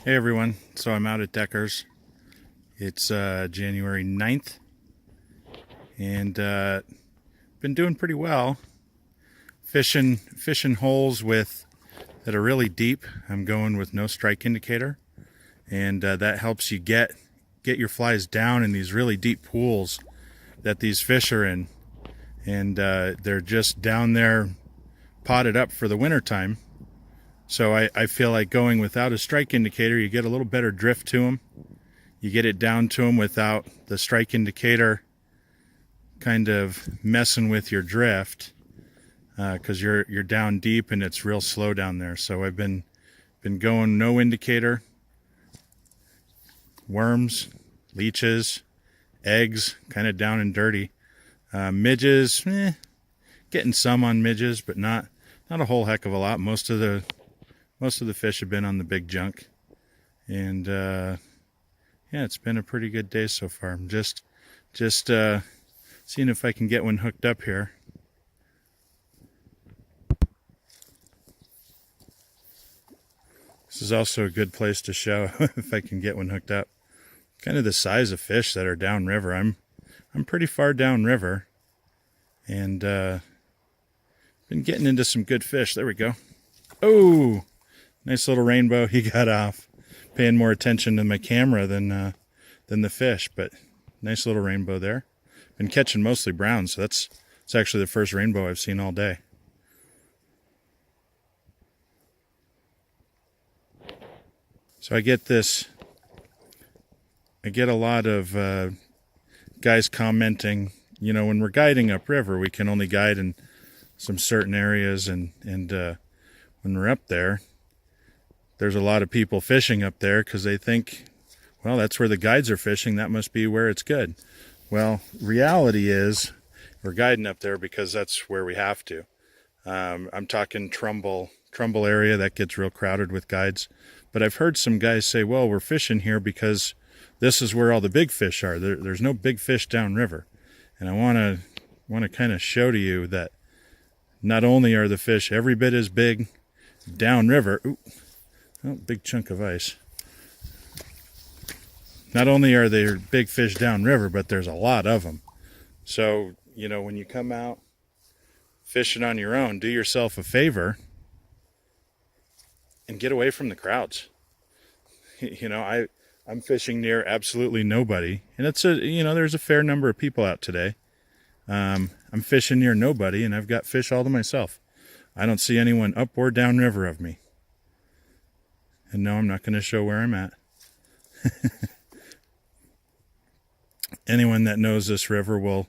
Hey everyone, so I'm out at Decker's. It's January 9th and been doing pretty well. Fishing holes that are really deep. I'm going with no strike indicator, and that helps you get your flies down in these really deep pools that these fish are in, and they're just down there potted up for the winter time. So I feel like going without a strike indicator, you get a little better drift to them. You get it down to them without the strike indicator kind of messing with your drift, because you're down deep and it's real slow down there. So I've been going no indicator, worms, leeches, eggs, kind of down and dirty. Midges, getting some on midges, but not a whole heck of a lot. Most of the fish have been on the big junk, and yeah, it's been a pretty good day so far. I'm just seeing if I can get one hooked up here. This is also a good place to show if I can get one hooked up. Kind of the size of fish that are downriver. I'm pretty far downriver, and been getting into some good fish. There we go. Oh, nice little rainbow. He got off. Paying more attention to my camera than the fish, but nice little rainbow there. Been catching mostly browns, so it's actually the first rainbow I've seen all day. So I get a lot of guys commenting, when we're guiding upriver, we can only guide in some certain areas, and when we're up there, there's a lot of people fishing up there because they think, well, that's where the guides are fishing. That must be where it's good. Well, reality is we're guiding up there because that's where we have to. I'm talking Trumbull area. That gets real crowded with guides. But I've heard some guys say, well, we're fishing here because this is where all the big fish are. There's no big fish downriver. And I want to kind of show to you that not only are the fish every bit as big downriver. Ooh. Oh, big chunk of ice. Not only are there big fish downriver, but there's a lot of them. So, when you come out fishing on your own, do yourself a favor and get away from the crowds. I'm fishing near absolutely nobody, and there's a fair number of people out today. I'm fishing near nobody, and I've got fish all to myself. I don't see anyone up or downriver of me. And no, I'm not going to show where I'm at. Anyone that knows this river will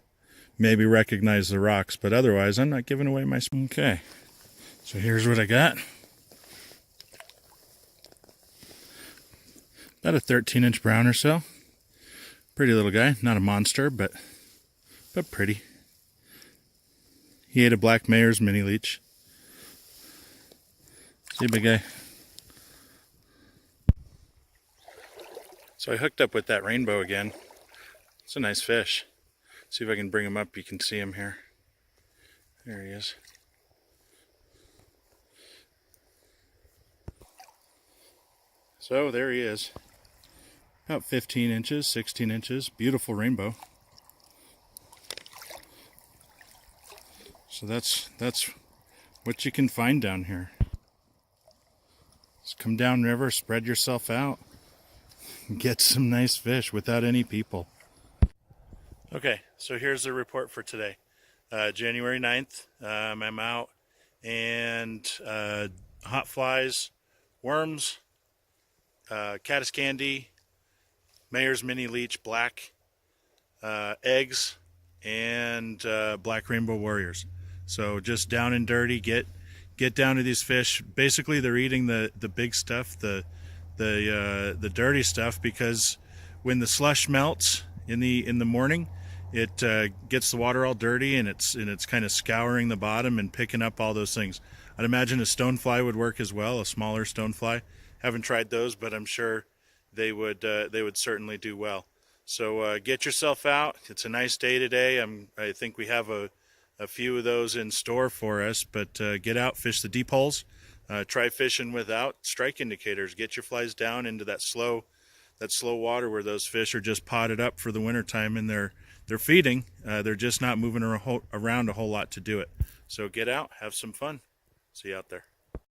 maybe recognize the rocks, but otherwise I'm not giving away my... Okay, so here's what I got. About a 13-inch brown or so. Pretty little guy, not a monster, but pretty. He ate a black mayor's mini leech. See, big guy. So I hooked up with that rainbow again. It's a nice fish. See if I can bring him up. You can see him here. There he is. So there he is. About 15 inches, 16 inches. Beautiful rainbow. So that's what you can find down here. Just come down river, spread yourself out. Get some nice fish without any people. Okay, so here's the report for today. January 9th, I'm out, and hot flies, worms, caddis candy, mayor's mini leech black, eggs, and black rainbow warriors. So just down and dirty, get down to these fish. Basically, they're eating the big stuff, the dirty stuff, because when the slush melts in the morning, it gets the water all dirty, and it's kind of scouring the bottom and picking up all those things. I'd imagine a stonefly would work as well, a smaller stonefly. Haven't tried those, but I'm sure they would certainly do well. So get yourself out. It's a nice day today. I think we have a few of those in store for us, but get out, fish the deep holes. Try fishing without strike indicators. Get your flies down into that slow water where those fish are just potted up for the wintertime, and they're feeding. They're just not moving around a whole lot to do it. So get out, have some fun. See you out there.